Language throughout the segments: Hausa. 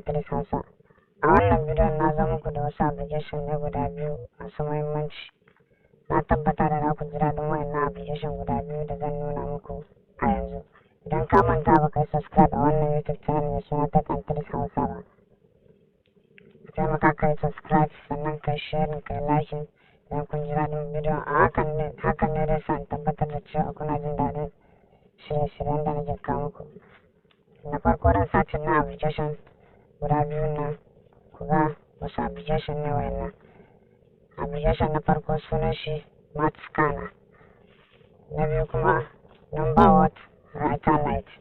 Countries Hausa. A wannan bidiyon na zo muku da wasu application ne guda biyu masu muhimmanci. Na tabbata da za ku ji daɗin waɗannan application guda biyu da zan nuna muku a yanzu. Idan ka manta ba ka yi subscribe a wannan YouTube channel mai suna Tech Countries Hausa ba, taimaka ka yi subscribe sannan ka yi sharing ka yi liking idan kun ji daɗin bidiyon. A hakan ne zai sa in tabbatar da cewa kuna jin daɗin shirye-shiryen da nake kawo muku. Na farko zan sace na application guda biyu nan, ku ga wasu application ne wayannan. Application na farko sunan shi Math Scanner, na biyu kuma Numberword Writer Lite.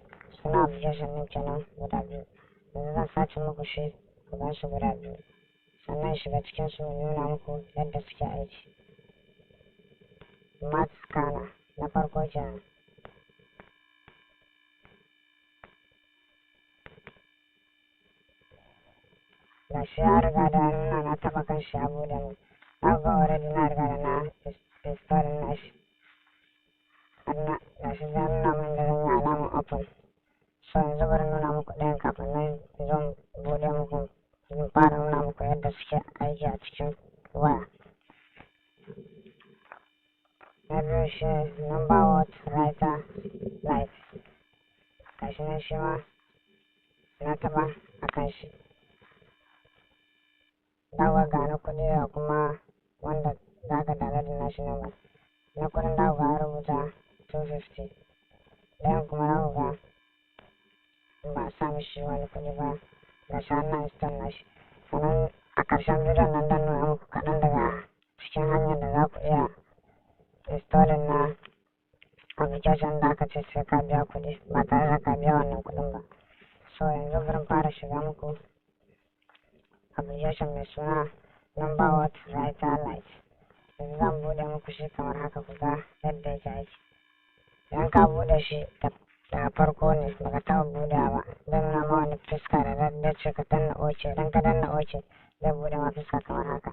Suna application ne kenan guda biyu. Yanzu zan sace muku shi ku gan shi guda biyu, sannan shiga cikin su nuna muku yadda suke aiki. Math Scanner na farko kenan. Da shi ya riga da nuna na taɓa kan shi ya buɗe mu. Na ga already na riga da na installing na shi. Da shi zai nuna min da zan yi alamun open. So yanzu bari nuna muku ɗayan kafin nan zan buɗe muku, zan fara nuna muku yadda suke aiki a cikin waya. Na biyu shi Numberword Writer Lite. Ga shi nan shi ma na taɓa a kan shi. Daga ga na kuɗi da kuma wanda za ka download na shi number. Na kuɗin da ga rubuta 250. Ɗayan kuma na ga ba a sa mishi wani kuɗi ba, ga shi har na install na shi. Sannan a ƙarshen bidiyon nan zan nuna muku kaɗan daga cikin hanyar da za ku iya installing na application da aka ce sai ka biya kuɗi ba tare da ka biya wannan kuɗin ba. So yanzu bari fara shiga muku application mai suna Numberword Writer Lite. Yanzu zan buɗe muku shi kamar haka ku ga yadda yake aiki. Idan ka buɗe shi daga farko ne baka taɓa buɗewa ba, zai nuna ma wani fuska da zai ce ka danna OK. Idan ka danna OK zai buɗe ma fuska kamar haka.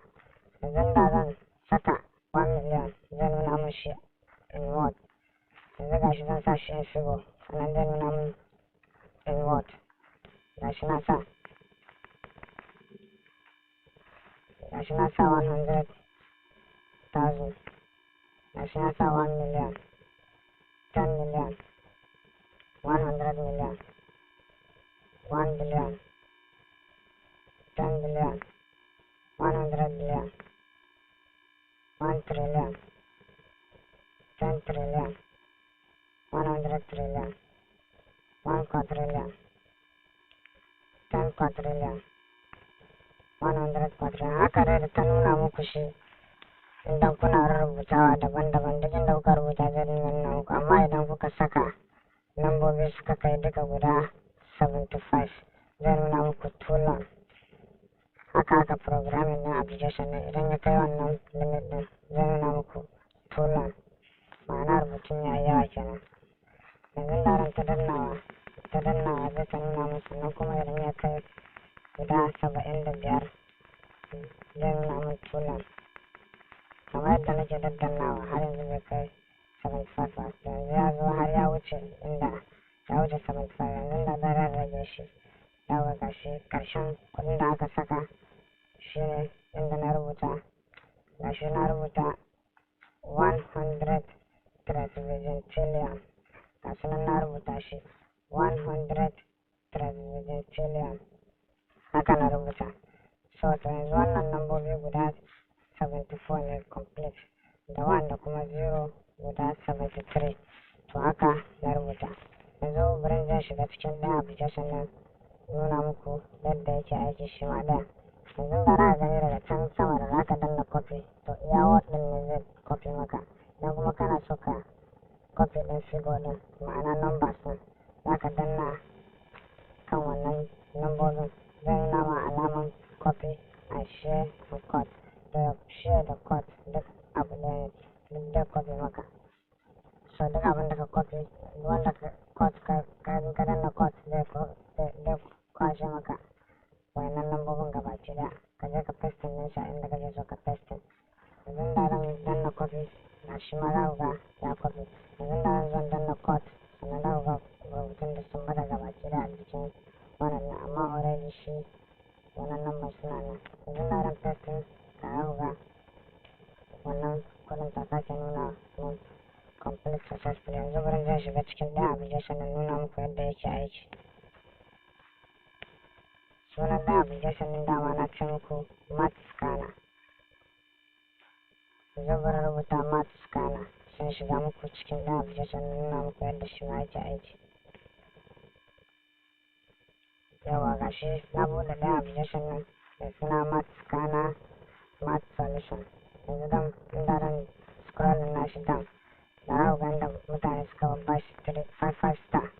Yanzu da zan saka 1 million zai nuna min shi in word. Yanzu ga shi zan sa shi in figure sannan zai nuna min in word. Ga shi na sa 100,000. Ga shi na sa 1 million, 10 million, 100 million, 1 billion, 10 billion, 100 billion, 1 trillion, 10 trillion, 100 trillion, 1 quadrillion, 10 quadrillion, 100 quadrillion. Haka dai da ta nuna muku shi idan kuna rubutawa daban-daban, duk inda kuka rubuta zai nuna muku, amma idan kuka saka lambobi suka kai duka guda 75 zai nuna muku too long. Haka programming na application ne, idan ya kai wannan limit din zai nuna muku too long, ma'ana rubutun ya yi yawa kenan. Yanzu da ran ta dannawa zai ta nuna muku, sannan kuma idan ya kai guda 75 zai nuna min too long. Kamar yadda nake daddannawa har yanzu bai kai 75 ba, yanzu ya zo har ya wuce inda ya wuce 75. Yanzu da zan rage shi, daga gashi ƙarshen kuɗin da aka saka shi ne inda na rubuta. Gashi na rubuta 100 trillion. Gashi nan na rubuta shi 100 trillion. Haka na rubuta. So to yanzu wannan lambobi guda 74 ne complete, da 1 da kuma 0 guda 73. To haka na rubuta. Yanzu bari zan shiga cikin ɗaya application nan nuna muku yadda yake aiki shi ma ɗaya. Yanzu da za ka gani daga can sama da za ka danna copy, to iya word ɗin ne zai copy maka. Idan kuma kana so ka copy ɗin figure ɗin, ma'ana numbers ɗin, za ka danna kan wannan lambobin, zai nuna ma alaman copy and share and cut. Da share da cut duk abu ɗaya ne, duk zai copy maka. So duk abin da ka copy, wanda ka cut ka danna cut zai kwashe maka wayannan lambobin gabaki ɗaya. Ka je ka paste ɗin shi a inda kake so ka paste. Yanzu da zan danna copy, ga shi ma za ku ga ya copy. Yanzu da zan danna cut, sannan za ku ga rubutun da sun bada gabaki ɗaya a jikin wannan, amma already shi wannan number suna nan. Yanzu na ran pasting da za ku ga wannan kudin ta sake nuna mun complete successful. Yanzu bari zan shiga cikin ɗaya application na nuna muku yadda yake aiki. Sunan ɗaya application ɗin dama na ce muku Math Scanner. Yanzu bari rubuta Math Scanner sai shiga muku cikin ɗaya application na nuna muku yadda shi ma yake aiki. Yawa gashi na buɗe ɗaya application ɗin mai suna Math Scanner Math Solution. Yanzu dan inda ran scroll na shi down da za ku ga inda mutane suka ba shi 5 star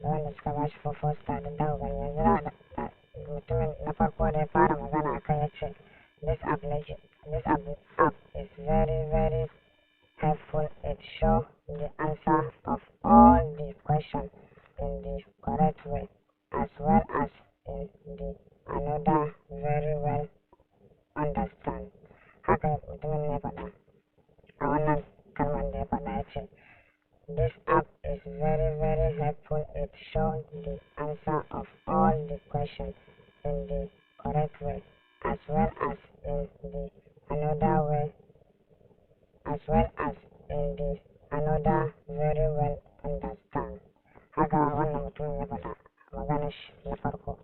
da wanda suka ba shi 4 star da za ku gani. Yanzu da mutumin na farko da ya fara magana akan ya ce this app is very helpful. It shows the answer of all the questions in the correct way as well as in the another very well understand. Haka mutumin ne faɗa a wannan kalmar da ya faɗa ya ce this app is very helpful. It shows the answer of all the questions in the correct way as well as in the another way as well as in the another very well understand. Haka wannan mutumin ya faɗa maganar shi na farko.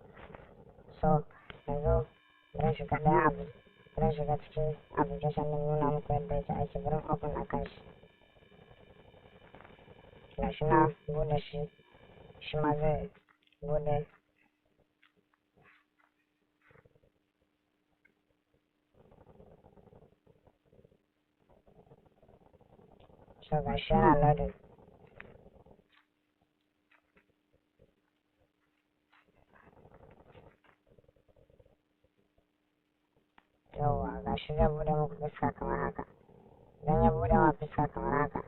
So yanzu bari shiga ɗaya abu bari shiga cikin application ɗin nuna muku yadda yake aiki. Bari open akan shi. Gashi na buɗe shi, shi ma zai buɗe. So gashi yana loading. Yawwa gashi zai buɗe muku fuska kamar haka. Idan ya buɗe ma fuska kamar haka,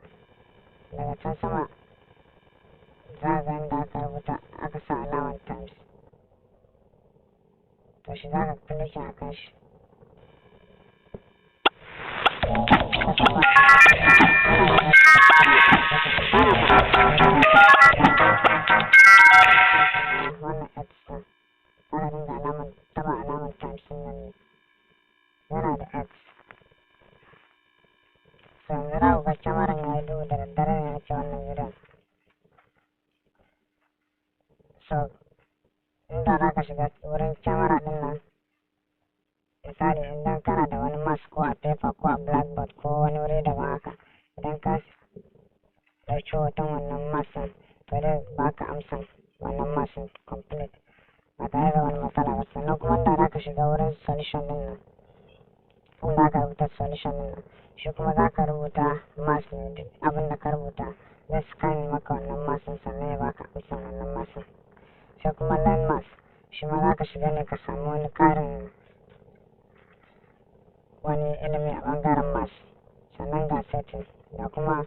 daga can sama za ga inda aka rubuta aka sa alamar times. To shi za ka click akan shi. Wannan X ɗin za ka dinga taɓa alamar times ɗin nan ne. Yana da X. So yanzu za ku ga kyamaran ya yi duhu da daddare ne nake wannan bidiyon. So inda za ka shiga wurin kyamara ɗin nan, misali idan kana da wani mask ko a paper ko a blackboard ko wani wuri daban haka, idan ka ɗauki hoton wannan mask ɗin to zai baka amsan wannan mask ɗin complete ba tare da wani matsala ba. Sannan kuma inda za ka shiga wurin solution ɗin nan, inda aka rubuta solution ɗin nan, shi kuma za ka rubuta mask ne, duk abin da ka rubuta zai scan maka wannan mask ɗin sannan ya baka amsan wannan mask ɗin. Sai kuma learn math, shi ma za ka shiga ne ka samu wani ƙarin wani ilimi a ɓangaren math. Sannan ga setting da kuma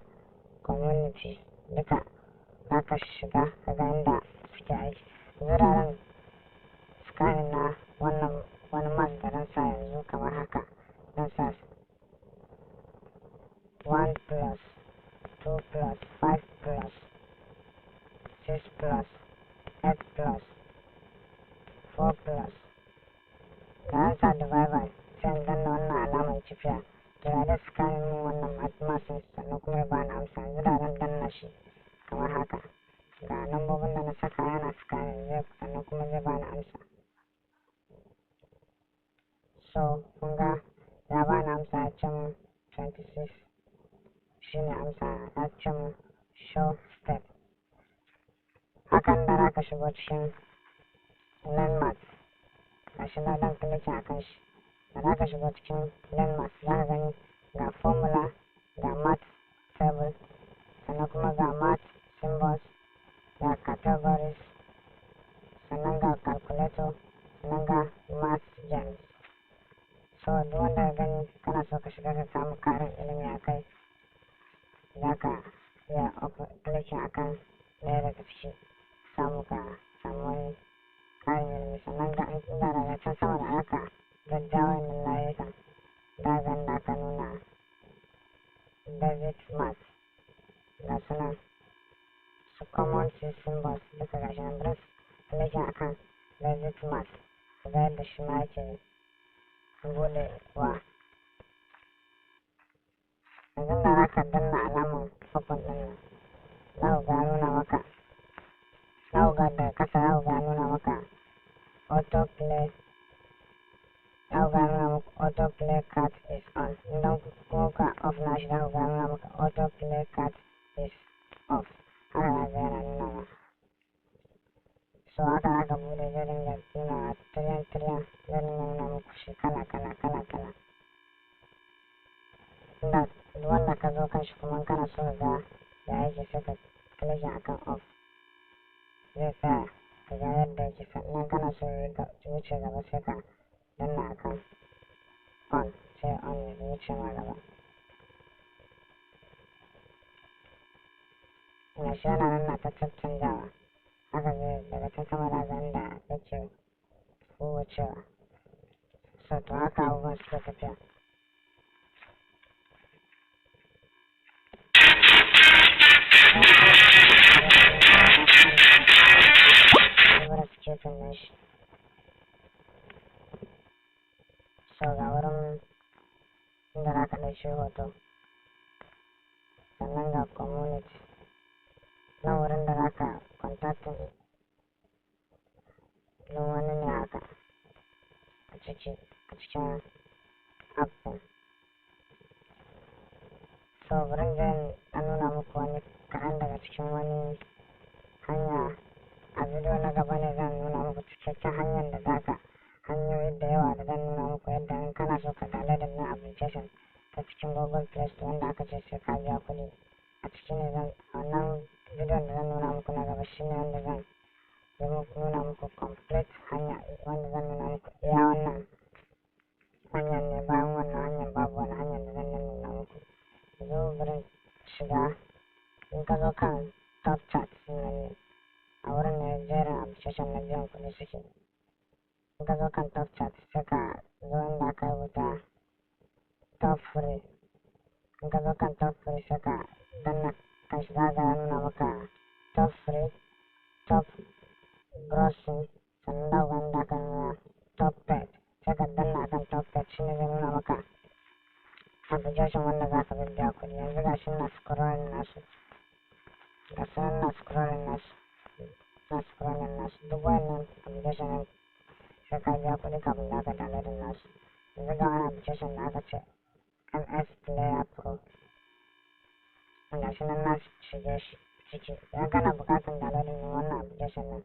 community duka za ka shiga ka ga inda suke aiki. Wuraren scanning na wannan wani math da zan sa yanzu kamar haka, zan sa 1 plus 2 plus 5 plus 6 plus 8 plus 4 plus da an sa divider sai in danna wannan alamar kifiya to ya da scanning min wannan mathematics sannan kuma ya bani amsa. Yanzu da zan danna shi kamar haka, ga lambobin da na saka yana scanning zai sannan kuma zai bani amsa. So kun ga ya bani amsa ya ce min 26 shine amsa, ya ce min show step. Hakan da za ka shigo cikin learn math, gashi na dan clicking akan shi. Da za ka shigo cikin learn math za ka gani ga formula, ga math table, sannan kuma ga math symbols, ga categories, sannan ga calculator, sannan ga math gems. So duk wanda ka gani kana so ka shiga ka samu ƙarin ilimi a kai, za ka iya clicking akan ɗaya daga ciki samu ka samu wani ƙarin ilimi. Sannan ga inda daga can sama da aka jajjawa wannan layukan za ga inda aka nuna basic math, ga sunan su common symbols duka gashi nan. Bari clicking akan legit math ga yadda shi ma yake buɗewa. Yanzu da za ka danna alaman open ɗin nan za ku ga nuna maka, za ku ga daga ƙasa za ku ga nuna maka autoplay, za ku ga nuna maka autoplay cat is on. Idan kuma ka off nashi za ku ga nuna maka autoplay cat is off. Haka za ga yana nunawa. So haka za ka buɗe zai dinga nunawa tiriyan zai dinga nuna muku shi kala. Wanda ka zo kan shi kuma kana so ka ga da yake sai ka clicking akan off zai tsaya ka ga yadda yake, sannan kana so ya wuce gaba sai ka danna akan on sai on ya wuce ma gaba. Gashi yana nan na ta caccanjawa, haka zai daga can sama da ga inda yake wucewa. So to haka abubuwan suke tafiya. So ga wurin inda za ka ɗauki hoto, sannan ga community, nan wurin da za ka contacting ɗin wani ne haka a cikin app ɗin. So wurin zai nuna muku wani kaɗan daga cikin wani hanya. A bidiyo na gaba ne zan nuna muku cikakken hanyar da za ka, hanyoyi da yawa da zan nuna muku yadda in kana so ka download na application ta cikin Google Play Store wanda aka ce sai ka biya kuɗi. A cikin ne wannan bidiyon da zan nuna muku na gaba shine wanda zan nuna muku complete hanya, wanda zan nuna muku iya wannan hanyar ne, bayan wannan hanyar babu wani hanyar da zan nuna muku. Yanzu bari shiga, in ka zo kan top chat ne a wurin ne jerin application na biyan kuɗi suke. In ka zo kan top chat sai ka zo inda aka rubuta top free. In ka zo kan top free sai ka danna kan shi, za ga nuna maka top free, top grossing, sannan za ga inda aka nuna top paid. Sai ka danna akan top paid, shine zai nuna maka application wanda za ka biya kuɗi. Yanzu ga shi na scrolling nasu, ga su nan na scrolling nasu. Duk wannan application ɗin sai ka biya kuɗi kafin za ka download nasu. Yanzu ga wani application da aka ce MS Player Pro, ga shi nan na shige shi ciki. Idan kana buƙatar downloading wannan application ɗin,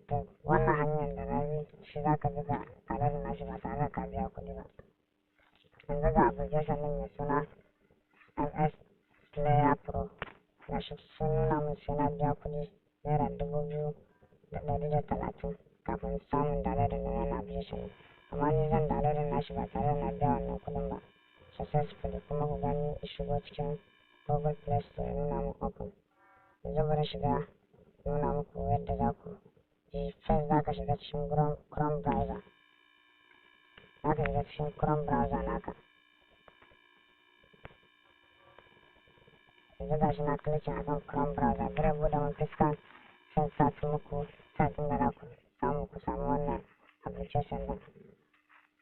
to wannan hanyar da na bi shi za ka bi ka downloading nashi ba tare da ka biya kuɗi ba. Yanzu ga application ɗin mai suna MS Player Pro, ga shi sun nuna min sai na biya kuɗi naira 2,130 kafin samun downloading na wannan application ɗin. Amma ni zan downloading nashi ba tare da na biya wannan kuɗin ba successfully, kuma ku gani shigo cikin Google Play Store ya nuna min open. Yanzu bari shiga nuna muku yadda za ku yi. First za ka shiga cikin Chrome browser, za ka shiga cikin Chrome browser naka. Yanzu ga shi na clicking akan Chrome browser, bari buɗe min fiskan sai search muku site ɗin da za ku samu wannan application ɗin.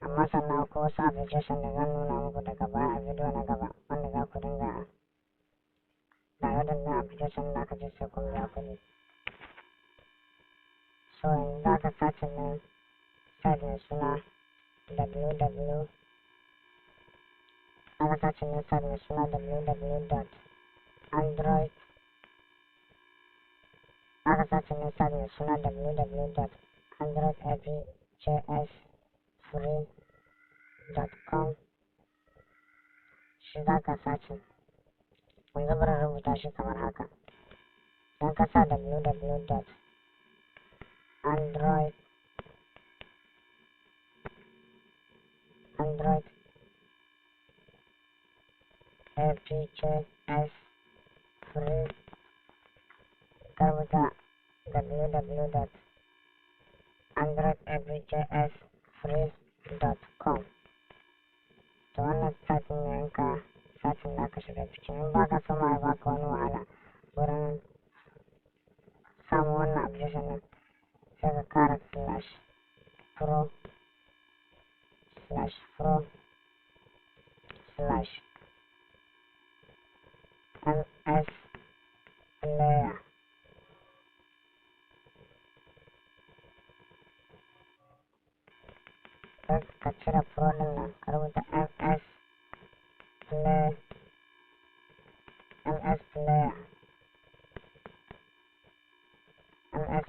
Amma sannan akwai wasu application da zan nuna muku daga baya a bidiyo na gaba wanda za ku dinga downloading na application da aka ce sai kun biya kuɗi. So yanzu za ka search ɗin site mai suna www.androidapjsfree.com. shi za ka search. Yanzu bari rubuta shi kamar haka. Idan ka sa www.android apjs free, ka rubuta www.androidapjsfree.com. to wannan site ne in ka satin da ka shiga cikin, in ba ka so ma ba ka wani wahala wurin samun wannan application ɗin, sai ka kara /pro/pro/ls player. Sai ka cire pro din nan ka rubuta ms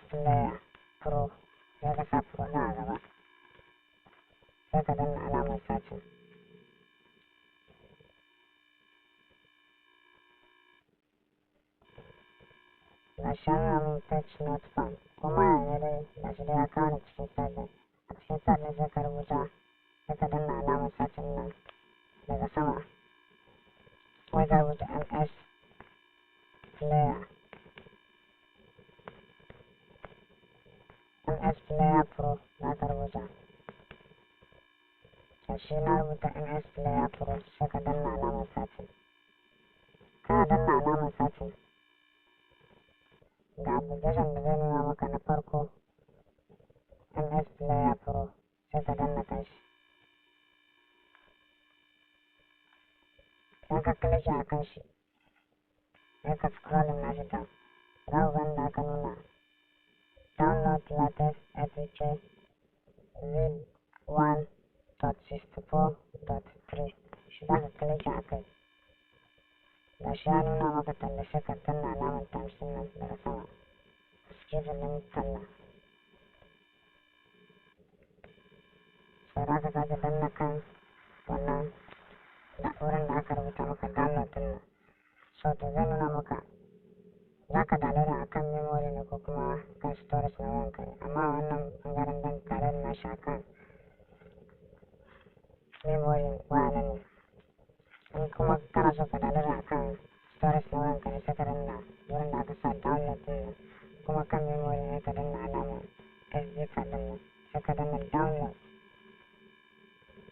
player pro, sai ka sa pro din a gaba, sai ka danna alamar searching. Gashi an nuna min page not found, kuma yanzu dai gashi dai ya kawo ni cikin site din. A cikin site din sai ka rubuta, sai ka danna alamar searching nan daga sama, sai ka rubuta ms player pro za ka rubuta. Gashi na rubuta ms player pro, sai ka danna alamar searching. Kana danna alamar searching, ga application da zai nuna maka na farko, ms player pro, sai ka danna kanshi. Idan ka click a kan shi, sai ka scrolling nashi down, za ku gani da aka nuna download latest APK v1.64.3, shi za ka click a kai. Gashi ya nuna maka talla, sai ka danna alamar times din nan daga sama, scheduling talla. Sai za ka sake danna kan wannan wurin da aka rubuta maka download din nan. So to zai nuna maka za ka download a kan memory ne ko kuma kan storage na wayanka ne, amma wannan ɓangaren zan download nashi a kan memory wayana ne. In kuma kana so ka download a kan storage na wayanka ne, sai ka danna wurin da aka sa download din nan, kuma kan memory ne ka danna alamar SD card din nan, sai ka danna download.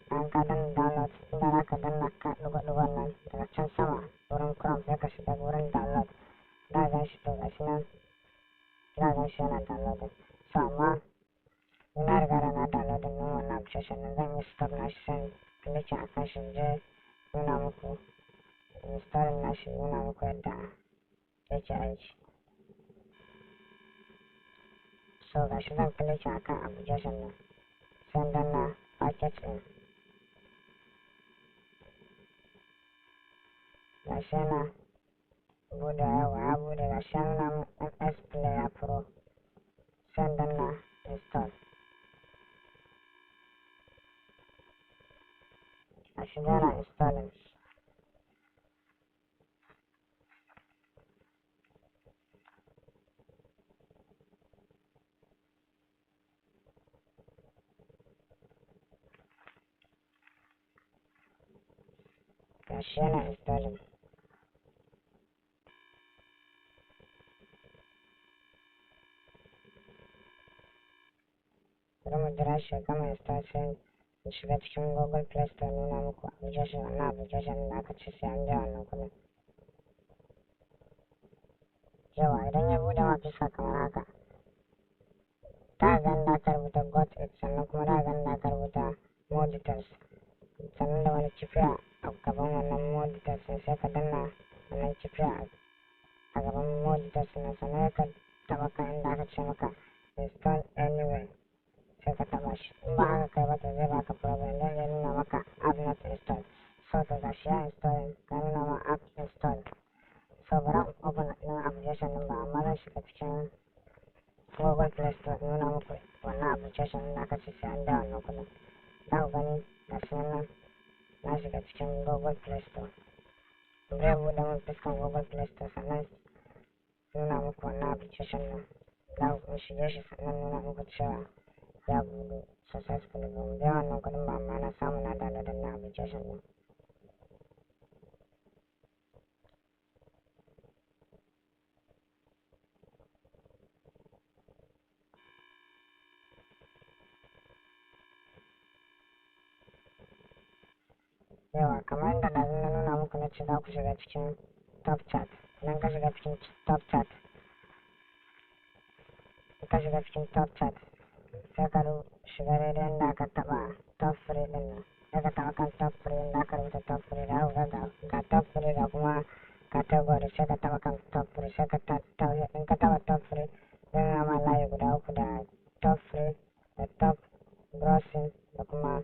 Bayan ka danna download, inda za ka danna kan ɗigo-ɗigon nan daga can sama wurin Chrome, sai ka shiga wurin download. Za ka gan shi, to gashi nan, za ka gan shi yana downloading. So amma ni na riga da na downloading ɗin wannan application ɗin, zan yi stop nashi sai in click a kan shi, in je nuna muku installing nashi, nuna muku yadda yake aiki. So gashi zan click a kan application ɗin, sai in danna package ɗin. Gashi yana buɗe, yawa ya buɗe, gashi ya nuna min ms player pro, sai in danna install. Gashi dai yana installing. Gashi yana installing. Bari mu jira shi ya gama install, sai in shiga cikin Google Play Store, nuna muku application, wannan application da aka ce sai an biya wannan kuɗin. Yawa idan ya buɗe ma fuska kamar haka, za ka gani da aka rubuta got it, sannan kuma za ka gani da aka rubuta more details, sannan da wani kifiya a gaban wannan more details ɗin, sai ka danna wannan kifiya a gaban more details ɗin, sannan ka taɓa kan inda aka ce maka install anywhere, sai ka taɓa shi. In ba haka kai ba to zai baka problem, zai iya nuna maka app not installed. So to gashi ya installing, ka nuna ma app installed. So bari in open ɗin application ɗin ba, amma zan shiga cikin Google Play Store, nuna muku wannan application ɗin da aka ce sai an biya wannan kuɗin. Za ku gani gashi nan na shiga cikin Google Play Store. Zai buɗe min fuskan Google Play Store, sannan nuna muku wannan application ɗin. Za ku shige shi, sannan nuna muku cewa ya buɗe successfully. Ban biya wannan kuɗin ba, amma na samu na download na application ɗin. Yawa kamar yadda ɗazu na nuna muku, na ce za ku shiga cikin top chat. Idan ka shiga cikin top chat, ka shiga cikin top chat sai ka shiga daidai inda aka taɓa top free ɗin nan, sai ka taɓa kan top free inda aka rubuta top free da haka ga top free da kuma category, sai ka taɓa kan top free, sai ka in ka taɓa top free zai nuna ma layi guda uku da top free da top browsing da kuma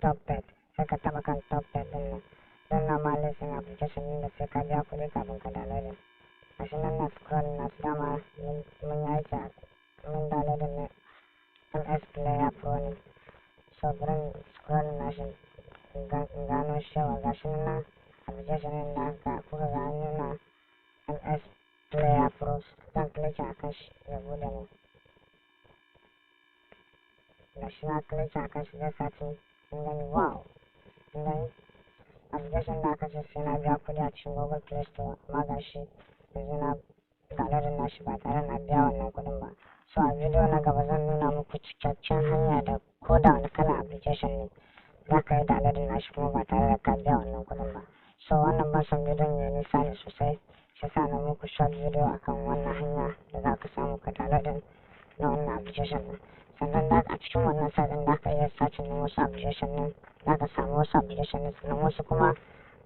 top pet, sai ka taɓa kan top pet ɗin nan zai nuna ma listin application ɗin da sai ka biya kuɗi kafin ka downloading. Gashi nan na scroll na su dama mun yi aiki mun downloading na MS Player Pro ne, so bari scroll na shi gano cewa gashi nan application ɗin da kuka ga an nuna MS Player Pro, zan click akan shi ya buɗe mu. Gashi na click akan shi zai satin, kun gani wow, kun gani application da aka ce sai na biya kuɗi a cikin Google Play Store, amma gashi yanzu na downloading nashi ba tare na biya wannan kuɗin ba. So a bidiyo na gaba zan nuna muku cikakken hanya da ko da wani kalan application ne za ka yi downloading nashi kuma ba tare da ka biya wannan kuɗin ba. So wannan ban son bidiyon ya nisa ne sosai, shi yasa na muku short video akan wannan hanya da za ka samu ka downloading na wannan application ɗin. Sannan a cikin wannan site ɗin za ka iya searching na wasu application ɗin, za ka samu wasu application ɗin, sannan wasu kuma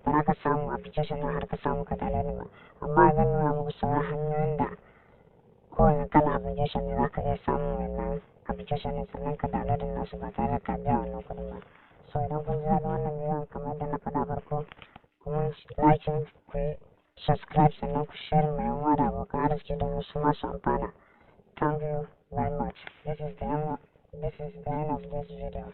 ba za ka samu application ɗin har ka samu ka downloading ba. Amma zan nuna muku sauran hanyoyin da kowane kalan application ne za ka iya samun wannan application ɗin sannan ka downloading nasu ba tare da ka biya wannan kuɗin ba. So idan kun ji daɗin wannan bidiyon kamar yadda na faɗa farko, kuma liking, ku yi subscribe sannan ku share ma yan uwa da abokan arziki domin su ma su amfana. Thank you very much. This is the end of this video.